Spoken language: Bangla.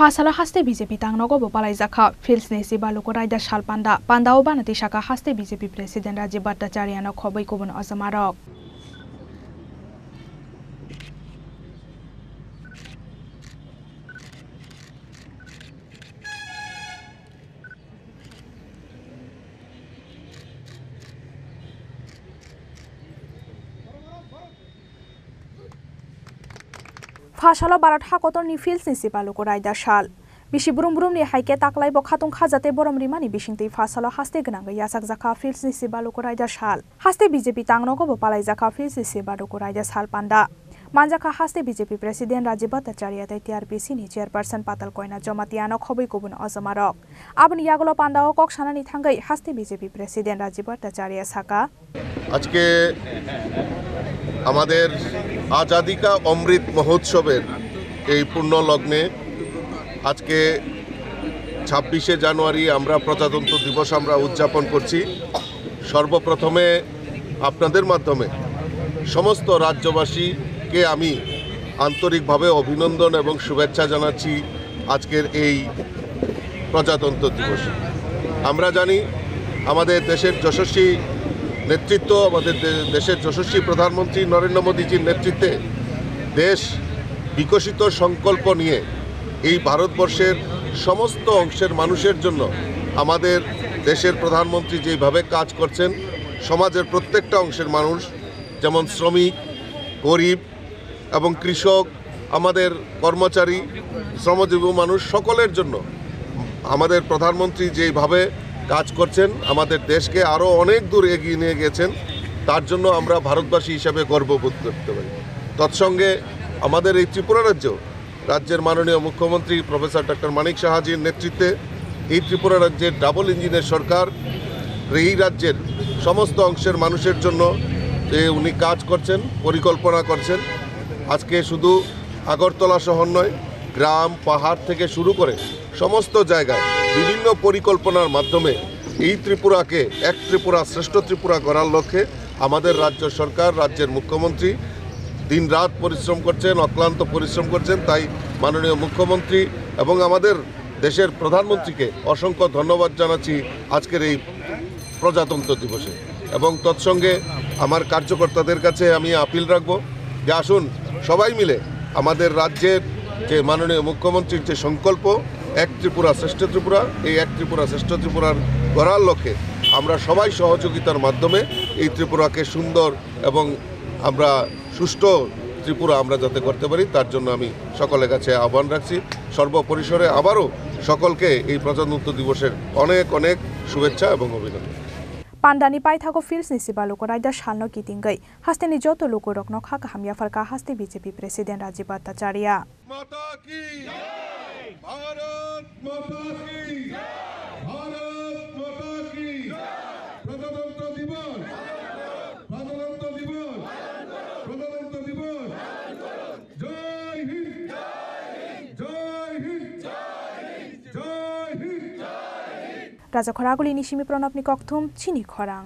Fasala haste BJP tangnogo bopalai zakha Fils nesi baluko raida shal pandao banati shaka haste BJP President Rajib Bhattacharya no khobai kubun azamarok Fasala barat hakotor ni Fils nesi baluko raida shal Bishi burum ni haike taklai bo khatung khajate borom rimani bishingtei fasala haste gnanga yasak zakha Fils nesi baluko raida shal haste BJP tangnogo bopalai zakha Fils nesi baluko raida shal panda Manjaka haste BJP President Rajib Bhattacharya tai TRPC ni chairperson Patal Koina Jomatiano khobai kubun azamarok abni yagolo pandao kok sanani thangai haste BJP President Rajib Bhattacharya saka আজকে আমাদের আজাদি কা অমৃত মহোৎসবের এই পূর্ণ লগ্নে আজকে 26শে জানুয়ারি আমরা প্রজাতন্ত্র দিবস আমরা উদযাপন করছি সর্বপ্রথমে আপনাদের মাধ্যমে সমস্ত রাজ্যবাসীকে আমি আন্তরিকভাবে অভিনন্দন এবং শুভেচ্ছা জানাচ্ছি আজকের এই প্রজাতন্ত্র দিবসে আমরা জানি আমাদের দেশের যশস্বী নেতৃত্ব আমাদের দেশের যশস্বী প্রধানমন্ত্রী নরেন্দ্র মোদীজির নেতৃত্বে দেশ বিকশিত সংকল্প নিয়ে এই ভারতবর্ষের সমস্ত অংশের মানুষের জন্য আমাদের দেশের প্রধানমন্ত্রী যেভাবে কাজ করছেন সমাজের প্রত্যেকটা অংশের মানুষ যেমন শ্রমিক গরিব এবং কৃষক আমাদের কর্মচারী শ্রমজীবী মানুষ সকলের জন্য আমাদের প্রধানমন্ত্রী যেভাবে কাজ করছেন আমাদের দেশকে আরও অনেক দূর এগিয়ে নিয়ে গেছেন তার জন্য আমরা ভারতবাসী হিসেবে গর্ববোধ করতে পারি তৎসঙ্গে আমাদের এই ত্রিপুরা রাজ্যের মাননীয় মুখ্যমন্ত্রী প্রফেসর ডক্টর মানিক সাহাজির নেতৃত্বে এই ত্রিপুরা রাজ্যের ডাবল ইঞ্জিনের সরকার এই রাজ্যের সমস্ত অংশের মানুষের জন্য উনি কাজ করছেন পরিকল্পনা করছেন আজকে শুধু আগরতলা শহর নয় গ্রাম পাহাড় থেকে শুরু করে সমস্ত জায়গায় বিভিন্ন পরিকল্পনার মাধ্যমে এই ত্রিপুরাকে এক ত্রিপুরা শ্রেষ্ঠ ত্রিপুরা করার লক্ষ্যে আমাদের রাজ্য সরকার রাজ্যের মুখ্যমন্ত্রী দিনরাত পরিশ্রম করছেন অক্লান্ত পরিশ্রম করছেন তাই মাননীয় মুখ্যমন্ত্রী এবং আমাদের দেশের প্রধানমন্ত্রীকে অসংখ্য ধন্যবাদ জানাচ্ছি আজকের এই প্রজাতন্ত্র দিবসে এবং তৎসঙ্গে আমার কার্যকর্তাদের কাছে আমি আপিল রাখব যে আসুন সবাই মিলে আমাদের রাজ্যের যে মাননীয় মুখ্যমন্ত্রীর যে সংকল্প এক ত্রিপুরা শ্রেষ্ঠ ত্রিপুরা এই এক ত্রিপুরা শ্রেষ্ঠ ত্রিপুরার গড়ার লক্ষ্যে আমরা সবাই সহযোগিতার মাধ্যমে এই ত্রিপুরাকে সুন্দর এবং আমরা সুষ্ঠু ত্রিপুরা আমরা যাতে করতে পারি তার জন্য আমি সকলের কাছে আহ্বান রাখছি সর্বপরিসরে আবারও সকলকে এই প্রজাতন্ত্র দিবসের অনেক অনেক শুভেচ্ছা এবং অভিনন্দন Pandani paithago Fils nesi baluko raida shalno kitingai haste ni joto loko rokno kha hamya farka haste BJP President Rajib Bhattacharya माता की जय भारत माता की जय भारत माता की जय प्रजातंत्र दिवस प्रजातंत्र दिवस प्रजातंत्र दिवस जय हिंद जय हिंद जय Hind Raja Khoraguli Nishimi Pranab ni Kokthum Chini Khorang